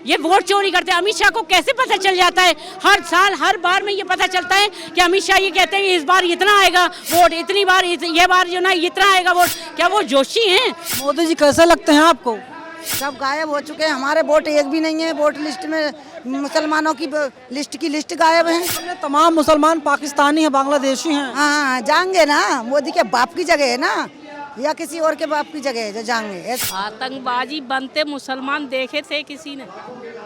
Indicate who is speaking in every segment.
Speaker 1: ये वोट चोरी करते हैं। अमित शाह को कैसे पता चल जाता है? हर साल हर बार में ये पता चलता है कि अमित शाह ये कहते हैं इस बार इतना आएगा वोट, इतनी बार ये बार जो ना इतना आएगा वोट। क्या वो जोशी हैं?
Speaker 2: मोदी जी कैसे लगते हैं आपको?
Speaker 3: सब गायब हो चुके हैं, हमारे वोट एक भी नहीं है। वोट लिस्ट में मुसलमानों की लिस्ट गायब है।
Speaker 2: तमाम मुसलमान पाकिस्तानी हैं, बांग्लादेशी हैं।
Speaker 3: हाँ जाएंगे ना, मोदी के बाप की जगह है ना, या किसी और के बाप की जगह है जो जाएंगे।
Speaker 4: आतंकबाजी बनते मुसलमान देखे थे किसी ने?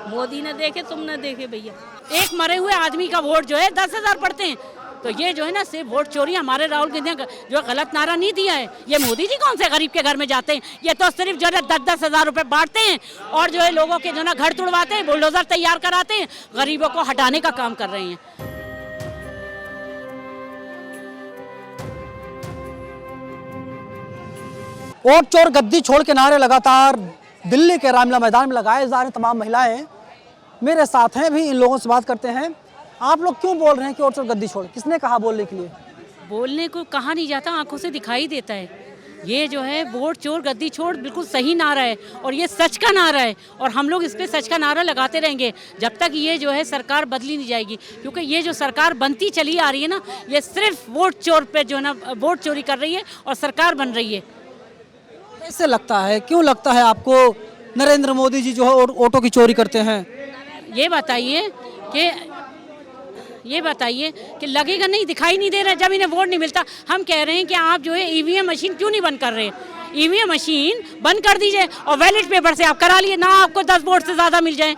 Speaker 4: मोदी ने देखे, तुम ने देखे भैया?
Speaker 1: एक मरे हुए आदमी का वोट जो है 10,000 पड़ते हैं। तो ये जो है ना सिर्फ वोट चोरी। हमारे राहुल गांधी ने जो गलत नारा नहीं दिया है, ये मोदी जी कौन से गरीब के घर में जाते हैं? ये तो सिर्फ जो है 10-10 हज़ार रुपए बांटते हैं और जो है लोगों के जो ना घर तुड़वाते हैं, बुलडोजर तैयार कराते हैं, गरीबों को हटाने का काम कर रहे हैं।
Speaker 2: वोट चोर गद्दी छोड़ के नारे लगातार दिल्ली के रामलीला मैदान में लगाए जा रहे हैं। तमाम महिलाएं मेरे साथ हैं, भी इन लोगों से बात करते हैं। आप लोग क्यों बोल रहे हैं कि वोट चोर गद्दी छोड़? किसने कहा बोलने के लिए?
Speaker 1: बोलने को कहा नहीं जाता, आंखों से दिखाई देता है। ये जो है वोट चोर गद्दी छोड़ बिल्कुल सही नारा है और ये सच का नारा है और हम लोग इस पे सच का नारा लगाते रहेंगे जब तक ये जो है सरकार बदली नहीं जाएगी। क्योंकि ये जो सरकार बनती चली आ रही है ना, ये सिर्फ वोट चोर पे जो है ना वोट चोरी कर रही है और सरकार बन रही है।
Speaker 2: कैसे लगता है, क्यों लगता है आपको नरेंद्र मोदी जी जो है ऑटो की चोरी करते हैं?
Speaker 1: ये बताइए कि लगेगा नहीं, दिखाई नहीं दे रहा जब इन्हें वोट नहीं मिलता। हम कह रहे हैं कि आप जो है ईवीएम मशीन क्यों नहीं बंद कर रहे? ईवीएम मशीन बंद कर दीजिए और बैलेट पेपर से आप करा लिए ना, आपको 10 वोट से ज़्यादा मिल जाए।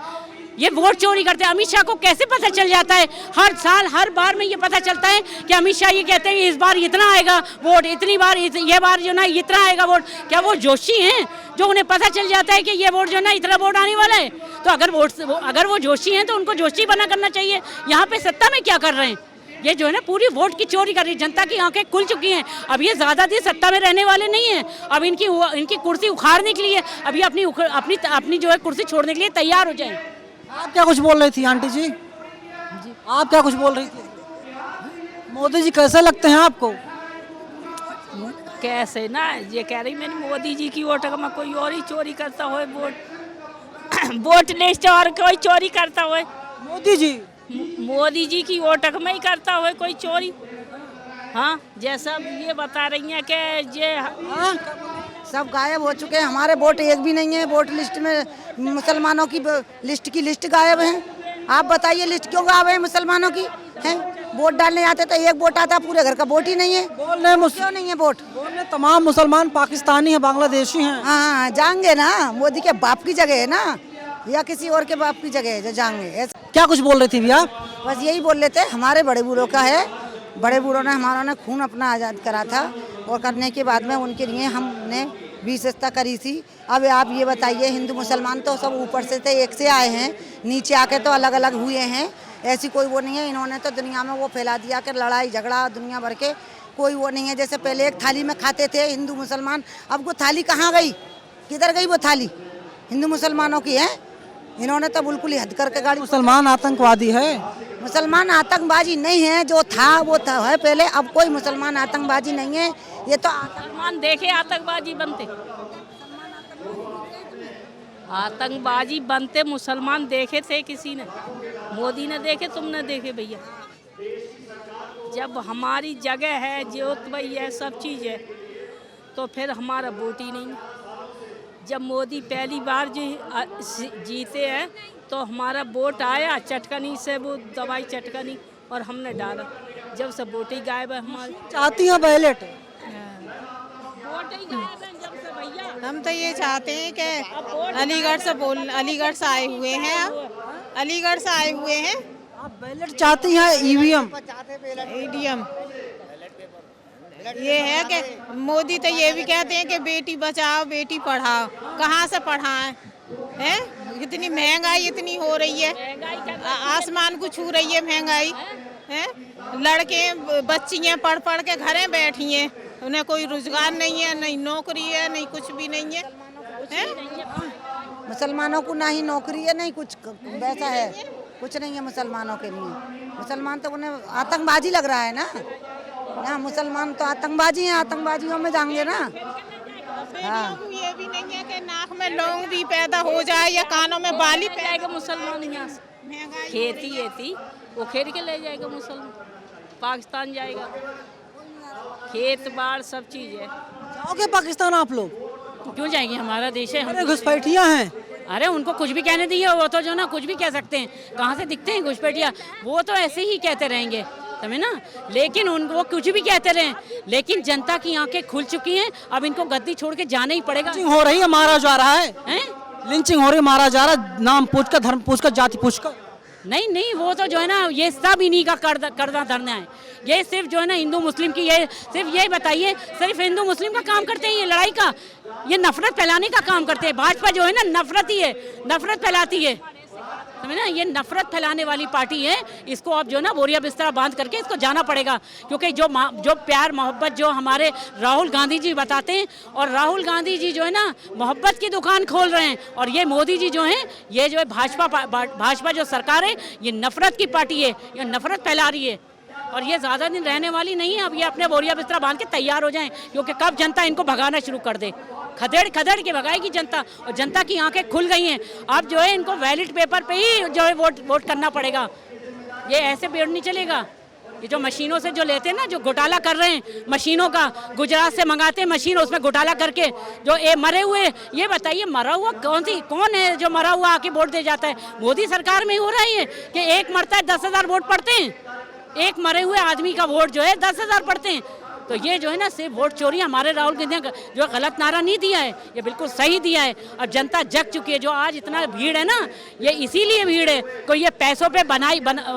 Speaker 1: ये वोट चोरी करते हैं। अमित शाह को कैसे पता चल जाता है? हर साल हर बार में ये पता चलता है कि अमित शाह ये कहते हैं इस बार इतना आएगा वोट, इतनी बार ये बार जो ना इतना आएगा वोट। क्या वो जोशी हैं जो उन्हें पता चल जाता है कि ये वोट जो ना इतना वोट आने वाला है? तो अगर वो जोशी हैं तो उनको जोशी बना करना चाहिए। यहाँ पे सत्ता में क्या कर रहे हैं? ये जो है ना पूरी वोट की चोरी कर रही है। जनता की आंखें खुल चुकी हैं। अब ये ज़्यादा देर सत्ता में रहने वाले नहीं हैं। अब इनकी कुर्सी उखाड़ने के लिए अभी अपनी जो है कुर्सी छोड़ने के लिए तैयार हो जाए।
Speaker 2: आप क्या कुछ बोल रही थी आंटी जी? आप क्या कुछ बोल रही थी? मोदी जी कैसे लगते हैं आपको?
Speaker 4: कैसे ना, ये कह रही मैंने मोदी जी की वोट में कोई और ही चोरी करता हो वोट लिस्ट और कोई चोरी करता हो। मोदी जी की वोट में ही करता हो कोई चोरी। हाँ, जैसा ये बता रही हैं कि ये
Speaker 3: सब गायब हो चुके हैं, हमारे वोट एक भी नहीं है। वोट लिस्ट में मुसलमानों की लिस्ट गायब है। आप बताइए लिस्ट क्यों गायब है मुसलमानों की? हैं वोट डालने आते तो एक वोट आता, पूरे घर का वोट ही नहीं है। क्यों नहीं है वोट?
Speaker 2: तमाम मुसलमान पाकिस्तानी हैं, बांग्लादेशी हैं।
Speaker 3: हाँ जाएंगे ना, मोदी के बाप की जगह है ना, या किसी और के बाप की जगह है जो जाएंगे।
Speaker 2: क्या कुछ बोल रही थी भैया?
Speaker 3: बस यही बोल रहे थे, हमारे बड़े बूढ़ों का है। बड़े बूढ़ों ने हमारा खून अपना आज़ाद करा था और करने के बाद में उनके लिए हमने विशेषता करी थी। अब आप ये बताइए, हिंदू मुसलमान तो सब ऊपर से थे, एक से आए हैं, नीचे आके तो अलग अलग हुए हैं। ऐसी कोई वो नहीं है। इन्होंने तो दुनिया में वो फैला दिया कि लड़ाई झगड़ा दुनिया भर के कोई वो नहीं है। जैसे पहले एक थाली में खाते थे हिंदू मुसलमान, अब वो थाली कहाँ गई, किधर गई वो थाली? हिंदू मुसलमानों की है। इन्होंने तो बिल्कुल ही हद करके गाड़ी।
Speaker 2: मुसलमान आतंकवादी है?
Speaker 3: मुसलमान आतंकबाजी नहीं है, जो था वो था है पहले। अब कोई मुसलमान आतंकबाजी नहीं है। ये तो
Speaker 4: मुसलमान देखे आतंकबाजी बनते, आतंकबाजी बनते मुसलमान देखे थे किसी ने? मोदी ने देखे, तुम ने देखे भैया? जब हमारी जगह है, ज्योत भाई है, सब चीज़ है, तो फिर हमारा वोट ही नहीं। जब मोदी पहली बार जीते हैं तो हमारा वोट आया चटकनी से, वो दवाई चटकनी, और हमने डाला। जब से वोट ही गायब है हमारे।
Speaker 2: चाहती हैं बैलेट?
Speaker 4: वोट ही गायब है जब से भैया।
Speaker 5: हम तो ये चाहते हैं कि अलीगढ़ से आए हुए हैं, आप अलीगढ़ से आए हुए हैं।
Speaker 2: आप बैलेट चाहती हैं? ईवीएम
Speaker 5: ये है कि मोदी तो ये भी कहते हैं कि बेटी बचाओ बेटी पढ़ाओ। कहाँ से पढ़ाएं? हैं इतनी महंगाई इतनी हो रही है, आसमान को छू रही है महंगाई। हैं लड़के बच्चियाँ पढ़ पढ़ के घरे बैठी हैं, उन्हें कोई रोजगार नहीं है, नहीं नौकरी है, नहीं कुछ भी नहीं है।
Speaker 3: मुसलमानों को ना ही नौकरी है, नहीं कुछ वैसा है, कुछ नहीं है मुसलमानों के लिए। मुसलमान तो उन्हें आतंकबाजी लग रहा है ना। मुसलमान तो आतंकबाजी हैं, आतंकबाजियों में जाएंगे ना।
Speaker 5: बेटियों को ये भी नहीं है कि नाक में लौंग भी पैदा हो जाए या कानों में बाली पैदा
Speaker 4: जाएगा मुसलमान यहाँ से,
Speaker 5: महंगाई
Speaker 4: खेती वो खेर के ले जाएगा मुसलमान, पाकिस्तान जाएगा, खेत बाड़ सब चीज़ है।
Speaker 2: जाओगे पाकिस्तान आप लोग?
Speaker 1: क्यों जाएंगे, हमारा देश है।
Speaker 2: अरे घुसपैठियाँ हैं।
Speaker 1: अरे उनको कुछ भी कहने दिए, वो तो जो ना कुछ भी कह सकते हैं, कहाँ से दिखते हैं घुसपैठिया, वो तो ऐसे ही कहते रहेंगे, समझे ना। लेकिन उनको वो कुछ भी कहते रहे, लेकिन जनता की आंखें खुल चुकी हैं, अब इनको गद्दी छोड़ के जाना ही पड़ेगा।
Speaker 2: लिंचिंग हो रही है, मारा जा रहा है,
Speaker 1: हैं?
Speaker 2: लिंचिंग हो रही है, मारा जा रहा है, नाम पूछकर, धर्म पूछकर, जाति पूछकर।
Speaker 1: नहीं, वो तो जो है ना, ये सब इन्हीं का करना धरना है। ये सिर्फ जो है ना हिंदू मुस्लिम की, ये सिर्फ ये बताइए, सिर्फ हिंदू मुस्लिम का काम करते हैं ये लड़ाई का, ये नफरत फैलाने का काम करते हैं। भाजपा जो है ना नफरत ही है, नफरत फैलाती है, समझे ना, ये नफरत फैलाने वाली पार्टी है। इसको अब जो ना बोरिया बिस्तरा बांध करके इसको जाना पड़ेगा, क्योंकि जो प्यार मोहब्बत जो हमारे राहुल गांधी जी बताते हैं, और राहुल गांधी जी जो है ना मोहब्बत की दुकान खोल रहे हैं, और ये मोदी जी जो हैं, ये जो है भाजपा जो सरकार है, ये नफरत की पार्टी है, ये नफरत फैला रही है, और ये ज़्यादा दिन रहने वाली नहीं है। अब ये अपने बोरिया बिस्तरा बांध के तैयार हो जाएं, क्योंकि कब जनता इनको भगाना शुरू कर दे, खदेड़ के भगाएगी जनता, और जनता की आंखें खुल गई हैं। अब जो है इनको वैलिड पेपर पे ही जो है वोट करना पड़ेगा, ये ऐसे पेड़ नहीं चलेगा। ये जो मशीनों से जो लेते हैं ना, जो घोटाला कर रहे हैं मशीनों का, गुजरात से मंगाते हैं मशीन, उसमें घोटाला करके जो मरे हुए, ये बताइए मरा हुआ कौन है जो मरा हुआ आके वोट दे जाता है? मोदी सरकार में ही हो रहा है ये, कि एक मरता है 10,000 वोट पड़ते हैं, एक मरे हुए आदमी का वोट जो है 10,000 पड़ते हैं। तो ये जो है ना सिर्फ वोट चोरी, हमारे राहुल गांधी ने जो गलत नारा नहीं दिया है, ये बिल्कुल सही दिया है, और जनता जग चुकी है। जो आज इतना भीड़ है ना, ये इसीलिए भीड़ है, कोई ये पैसों पे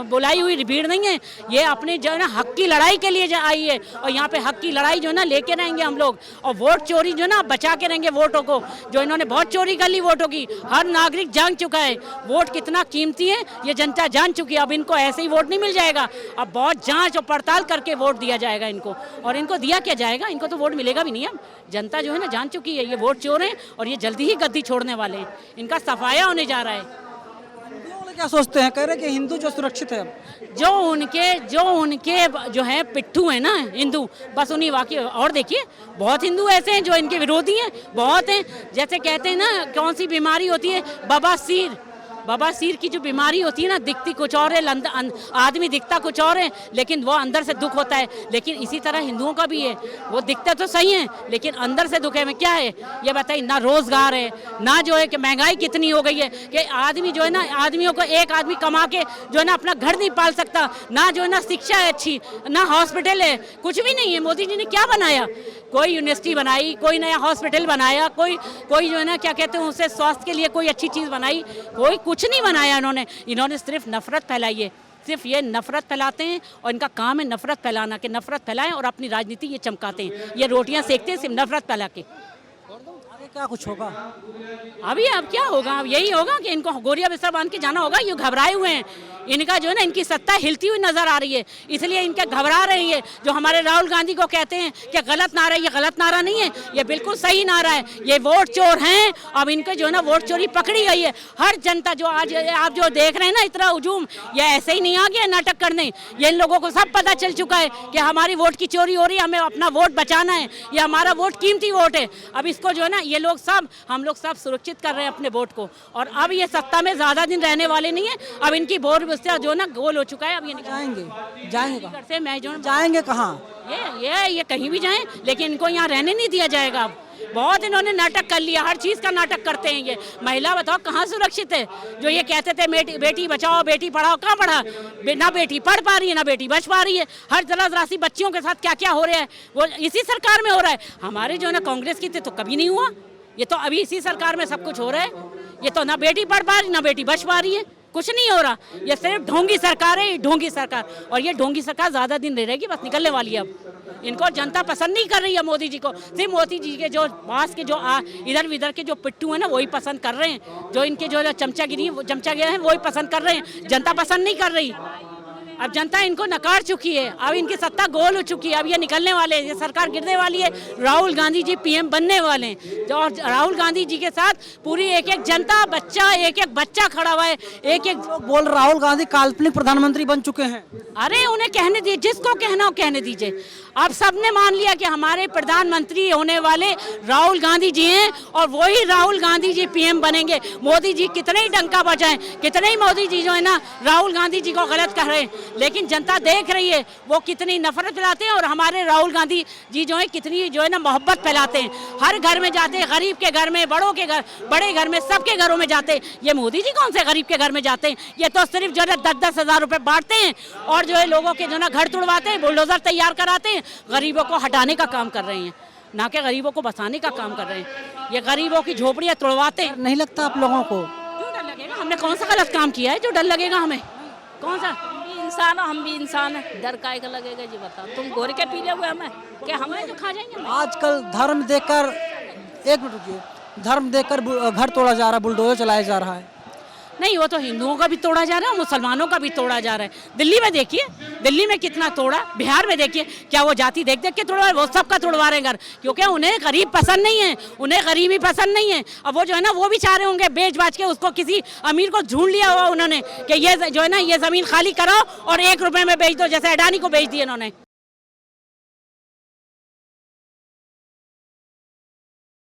Speaker 1: बुलाई हुई भीड़ नहीं है, ये अपने जो है ना हक की लड़ाई के लिए आई है, और यहाँ पे हक की लड़ाई जो है ना लेके रहेंगे हम लोग, और वोट चोरी जो ना बचा के रहेंगे वोटों को, जो इन्होंने बहुत चोरी कर ली वोटों की। हर नागरिक जान चुका है वोट कितना कीमती है, ये जनता जान चुकी है। अब इनको ऐसे ही वोट नहीं मिल जाएगा, अब बहुत जांच और पड़ताल करके वोट दिया जाएगा इनको, और इनको दिया क्या जाएगा, इनको तो वोट मिलेगा भी नहीं। अब जनता जो है ना जान चुकी है ये वोट चोर हैं, और ये जल्दी ही गद्दी छोड़ने वाले हैं, इनका सफाया होने जा रहा है।
Speaker 2: क्या सोचते हैं, कह रहे कि हिंदू जो सुरक्षित है, अब
Speaker 1: जो उनके जो है पिट्ठू है ना हिंदू, बस उन्हीं वाकई। और देखिए बहुत हिंदू ऐसे हैं जो इनके विरोधी हैं, बहुत हैं। जैसे कहते हैं ना कौन सी बीमारी होती है, बवासीर की जो बीमारी होती है ना, दिखती कुछ और है, आदमी दिखता कुछ और है, लेकिन वो अंदर से दुख होता है। लेकिन इसी तरह हिंदुओं का भी है, वो दिखते तो सही है लेकिन अंदर से दुख है। में क्या है ये बताइए, ना रोजगार है, ना जो है कि महंगाई कितनी हो गई है कि आदमी जो है ना, आदमियों को एक आदमी कमा के जो है ना अपना घर नहीं पाल सकता, ना जो है ना शिक्षा है अच्छी, ना हॉस्पिटल है, कुछ भी नहीं है। मोदी जी ने क्या बनाया? कोई यूनिवर्सिटी बनाई, कोई नया हॉस्पिटल बनाया, कोई जो है ना क्या कहते हैं उससे स्वास्थ्य के लिए कोई अच्छी चीज़ बनाई, कोई कुछ नहीं बनाया इन्होंने सिर्फ नफरत फैलाई है। सिर्फ ये नफरत फैलाते हैं, और इनका काम है नफरत फैलाना, कि नफरत फैलाएं और अपनी राजनीति ये चमकाते हैं, ये रोटियां सेकते हैं सिर्फ नफरत फैला के।
Speaker 2: आगे क्या कुछ होगा?
Speaker 1: अभी अब क्या होगा, अब यही होगा कि इनको गोरिया बिस्तर बांध के जाना होगा। ये घबराए हुए हैं, इनका जो है ना इनकी सत्ता हिलती हुई नजर आ रही है, इसलिए इनके घबरा रही है। जो हमारे राहुल गांधी को कहते हैं कि गलत नारा है, ये गलत नारा नहीं है, ये बिल्कुल सही नारा है। ये वोट चोर हैं, अब इनके जो है ना वोट चोरी पकड़ी गई है। हर जनता जो आज आप जो देख रहे हैं ना इतना हुजूम, ये ऐसे ही नहीं आ गया नाटक करने, ये इन लोगों को सब पता चल चुका है कि हमारी वोट की चोरी हो रही है, हमें अपना वोट बचाना है, ये हमारा वोट कीमती वोट है। अब इसको जो है ना ये लोग सब, हम लोग सब सुरक्षित कर रहे हैं अपने वोट को, और अब ये सत्ता में ज्यादा दिन रहने वाले नहीं है। अब इनकी बोर जो ना गोल हो चुका है, अब ये
Speaker 2: जाएंगे
Speaker 1: घर से मैं जो
Speaker 2: जाएंगे कहाँ?
Speaker 1: ये कहीं भी जाएं, लेकिन इनको यहाँ रहने नहीं दिया जाएगा। अब बहुत इन्होंने नाटक कर लिया, हर चीज़ का नाटक करते हैं ये। महिला बताओ कहाँ सुरक्षित है? जो ये कहते थे बेटी बचाओ बेटी पढ़ाओ, कहाँ पढ़ा? ना बेटी पढ़ पा रही है, ना बेटी बच पा रही है। हर जरासी बच्चियों के साथ क्या क्या हो रहा है वो इसी सरकार में हो रहा है। हमारे जो है ना कांग्रेस की तो कभी नहीं हुआ, ये तो अभी इसी सरकार में सब कुछ हो रहा है। ये तो ना बेटी पढ़ पा रही, ना बेटी बच पा रही है, कुछ नहीं हो रहा। ये सिर्फ ढोंगी सरकार है, ढोंगी सरकार, और ये ढोंगी सरकार ज़्यादा दिन नहीं रहेगी, बस निकलने वाली है। अब इनको जनता पसंद नहीं कर रही है मोदी जी को, सिर्फ मोदी जी के जो पास के जो इधर उधर के जो पिट्ठू हैं ना वही पसंद कर रहे हैं, जो इनके जो चमचागिरी है वही पसंद कर रहे हैं, जनता पसंद नहीं कर रही। अब जनता इनको नकार चुकी है, अब इनकी सत्ता गोल हो चुकी है, अब ये निकलने वाले हैं, ये सरकार गिरने वाली है, राहुल गांधी जी पीएम बनने वाले हैं। और राहुल गांधी जी के साथ पूरी एक एक जनता, बच्चा, एक एक बच्चा खड़ा हुआ है, एक एक
Speaker 2: लोग बोल राहुल गांधी काल्पनिक प्रधानमंत्री बन चुके हैं।
Speaker 1: अरे उन्हें कहने दीजिए, जिसको कहना हो कहने दीजिए। अब सबने मान लिया कि हमारे प्रधानमंत्री होने वाले राहुल गांधी जी हैं और वही राहुल गांधी जी पीएम बनेंगे। मोदी जी कितने ही डंका बजाएं, कितने ही मोदी जी जो है ना राहुल गांधी जी को गलत कह रहे हैं, लेकिन जनता देख रही है वो कितनी नफरत फैलाते हैं और हमारे राहुल गांधी जी जो है कितनी जो है ना मोहब्बत फैलाते हैं। हर घर में जाते हैं, गरीब के घर में, बड़ों के घर, बड़े घर में, सबके घरों में जाते हैं। ये मोदी जी कौन से गरीब के घर में जाते हैं? ये तो सिर्फ जो है 10-10 हज़ार रुपए बांटते हैं और जो है लोगों के जो ना घर तुड़वाते हैं, बुलडोजर तैयार कराते हैं, गरीबों को हटाने का काम कर रहे हैं, ना कि गरीबों को बसाने का काम कर रहे हैं। ये गरीबों की झोपड़ियाँ तोड़वाते हैं।
Speaker 2: नहीं लगता आप लोगों को?
Speaker 1: क्यों डर लगेगा? हमने कौन सा गलत काम किया है जो डर लगेगा हमें? कौन सा?
Speaker 4: इंसान हो, हम भी इंसान है, डर काय का लगेगा जी? बताओ, तुम गोर के पी लोगे हमें क्या? हमें जो खा जाएंगे।
Speaker 2: आजकल धर्म देखकर, एक मिनट रुकिए, धर्म देखकर घर तोड़ा जा रहा है, बुलडोजर चलाया जा रहा है।
Speaker 1: नहीं, वो तो हिंदुओं का भी तोड़ा जा रहा है, मुसलमानों का भी तोड़ा जा रहा है। दिल्ली में देखिए, दिल्ली में कितना तोड़ा, बिहार में देखिए, क्या वो जाति देख देख के तोड़वा, वो सबका तोड़वा रहे घर, क्योंकि उन्हें गरीब पसंद नहीं है, उन्हें गरीबी पसंद नहीं है। अब वो जो है ना वो भी चाह रहे होंगे बेच बाच के उसको, किसी अमीर को ढूंढ लिया हुआ उन्होंने कि ये जो है ना ये जमीन खाली कराओ और 1 रुपए में बेच दो, जैसे अडानी को बेच दिए इन्होंने।